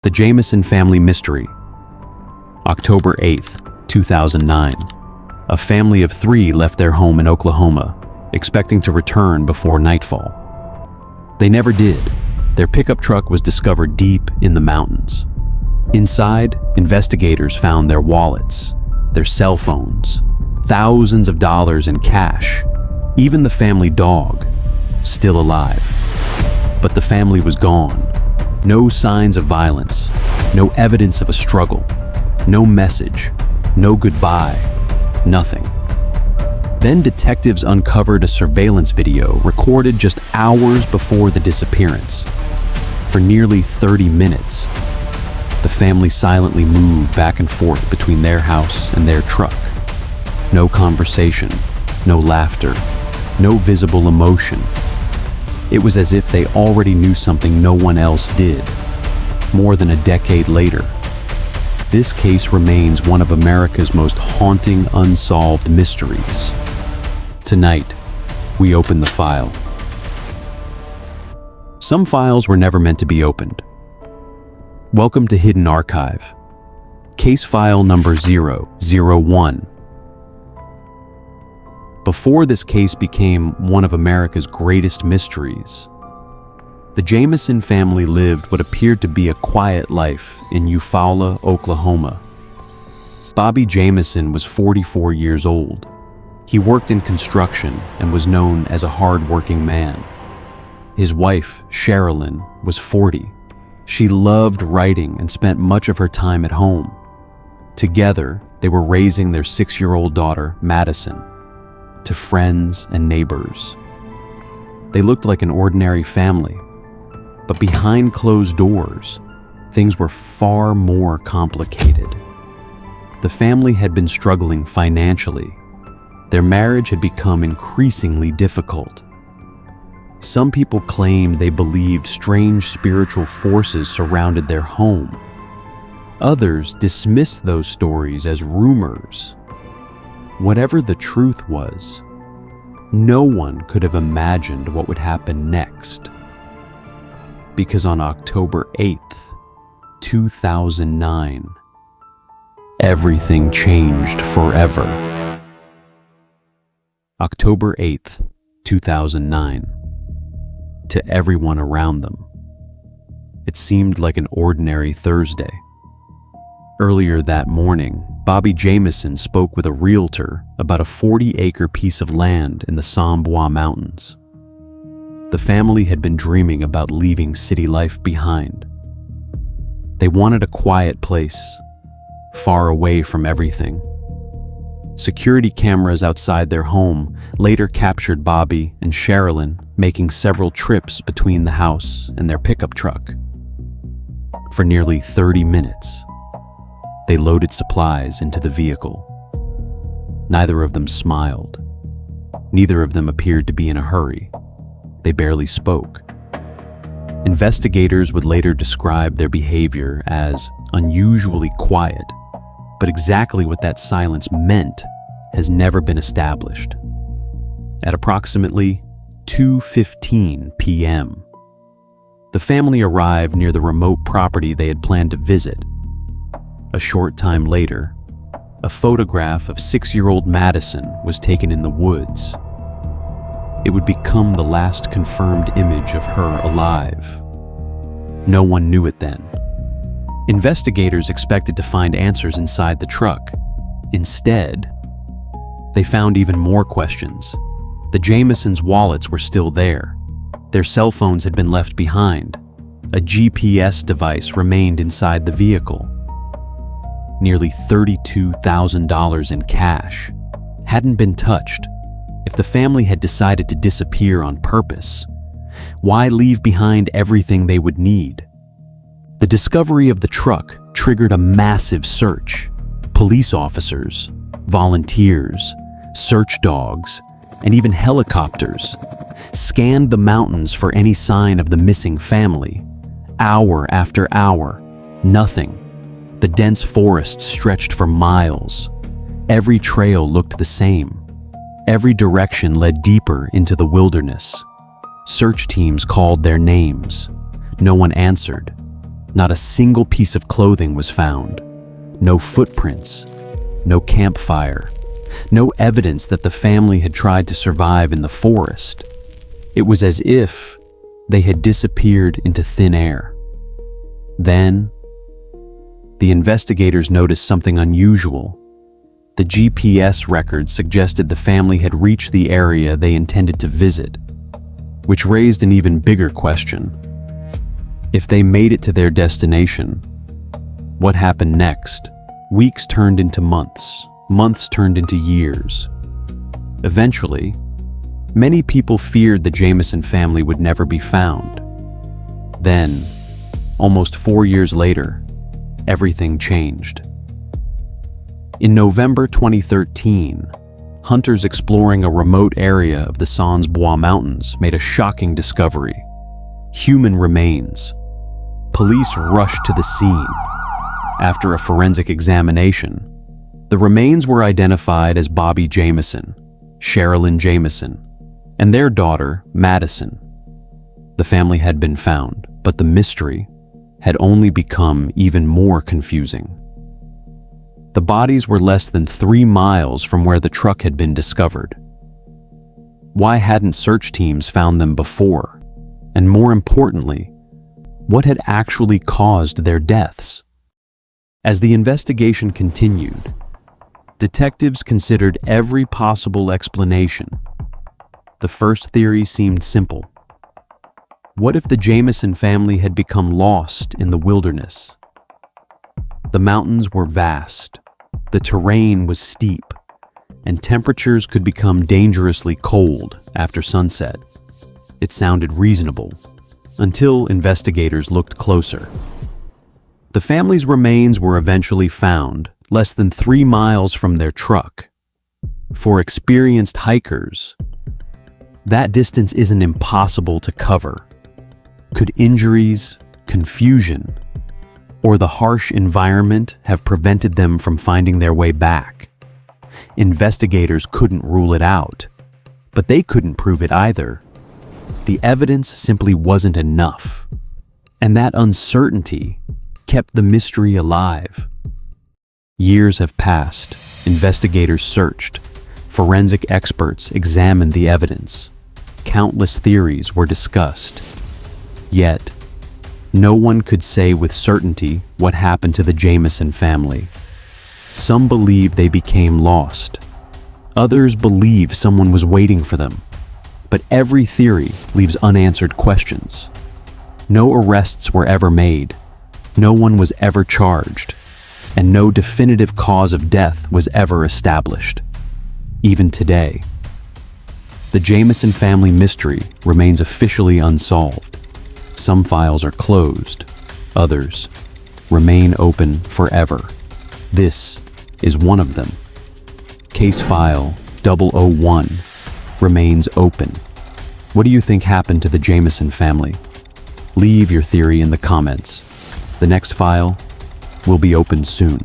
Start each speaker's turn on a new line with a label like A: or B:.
A: The Jamison Family Mystery. October 8th, 2009. A family of 3 left their home in Oklahoma, expecting to return before nightfall. They never did. Their pickup truck was discovered deep in the mountains. Inside, investigators found their wallets, their cell phones, thousands of dollars in cash, even the family dog, still alive. But the family was gone. No signs of violence, no evidence of a struggle, no message, no goodbye, nothing. Then detectives uncovered a surveillance video recorded just hours before the disappearance. For nearly 30 minutes, the family silently moved back and forth between their house and their truck. No conversation, no laughter, no visible emotion. It was as if they already knew something no one else did. More than a decade later, this case remains one of America's most haunting unsolved mysteries. Tonight, we open the file. Some files were never meant to be opened. Welcome to Hidden Archive. Case file number 001. Before this case became one of America's greatest mysteries, the Jamison family lived what appeared to be a quiet life in Eufaula, Oklahoma. Bobby Jamison was 44 years old. He worked in construction and was known as a hard-working man. His wife, Sherilyn, was 40. She loved writing and spent much of her time at home. Together, they were raising their 6-year-old daughter, Madison, to friends and neighbors. They looked like an ordinary family, but behind closed doors, things were far more complicated. The family had been struggling financially. Their marriage had become increasingly difficult. Some people claimed they believed strange spiritual forces surrounded their home. Others dismissed those stories as rumors. Whatever the truth was, no one could have imagined what would happen next. Because on October 8th, 2009, everything changed forever. October 8th, 2009. To everyone around them, it seemed like an ordinary Thursday. Earlier that morning, Bobby Jamison spoke with a realtor about a 40-acre piece of land in the Sambois Mountains. The family had been dreaming about leaving city life behind. They wanted a quiet place, far away from everything. Security cameras outside their home later captured Bobby and Sherilyn making several trips between the house and their pickup truck. For nearly 30 minutes, they loaded supplies into the vehicle. Neither of them smiled. Neither of them appeared to be in a hurry. They barely spoke. Investigators would later describe their behavior as unusually quiet, but exactly what that silence meant has never been established. At approximately 2:15 p.m., the family arrived near the remote property they had planned to visit. A short time later, a photograph of 6-year-old Madison was taken in the woods. It would become the last confirmed image of her alive. No one knew it then. Investigators expected to find answers inside the truck. Instead, they found even more questions. The Jamisons' wallets were still there. Their cell phones had been left behind. A GPS device remained inside the vehicle. Nearly $32,000 in cash hadn't been touched. If the family had decided to disappear on purpose, why leave behind everything they would need? The discovery of the truck triggered a massive search. Police officers, volunteers, search dogs, and even helicopters scanned the mountains for any sign of the missing family. Hour after hour, nothing. The dense forest stretched for miles. Every trail looked the same. Every direction led deeper into the wilderness. Search teams called their names. No one answered. Not a single piece of clothing was found. No footprints, no campfire, no evidence that the family had tried to survive in the forest. It was as if they had disappeared into thin air. Then, the investigators noticed something unusual. The GPS records suggested the family had reached the area they intended to visit, which raised an even bigger question. If they made it to their destination, what happened next? Weeks turned into months, months turned into years. Eventually, many people feared the Jamison family would never be found. Then, almost 4 years later, everything changed. In November 2013, hunters exploring a remote area of the Sans Bois Mountains made a shocking discovery: human remains. Police rushed to the scene. After a forensic examination, the remains were identified as Bobby Jamison, Sherilyn Jamison, and their daughter, Madison. The family had been found, but the mystery had only become even more confusing. The bodies were less than 3 miles from where the truck had been discovered. Why hadn't search teams found them before? And more importantly, what had actually caused their deaths? As the investigation continued, detectives considered every possible explanation. The first theory seemed simple. What if the Jamison family had become lost in the wilderness? The mountains were vast, the terrain was steep, and temperatures could become dangerously cold after sunset. It sounded reasonable, until investigators looked closer. The family's remains were eventually found less than 3 miles from their truck. For experienced hikers, that distance isn't impossible to cover. Could injuries, confusion, or the harsh environment have prevented them from finding their way back? Investigators couldn't rule it out, but they couldn't prove it either. The evidence simply wasn't enough, and that uncertainty kept the mystery alive. Years have passed. Investigators searched. Forensic experts examined the evidence. Countless theories were discussed. Yet, no one could say with certainty what happened to the Jamison family. Some believe they became lost. Others believe someone was waiting for them. But every theory leaves unanswered questions. No arrests were ever made. No one was ever charged. And no definitive cause of death was ever established. Even today, the Jamison family mystery remains officially unsolved. Some files are closed, others remain open forever. This is one of them. Case file 001 remains open. What do you think happened to the Jamison family? Leave your theory in the comments. The next file will be opened soon.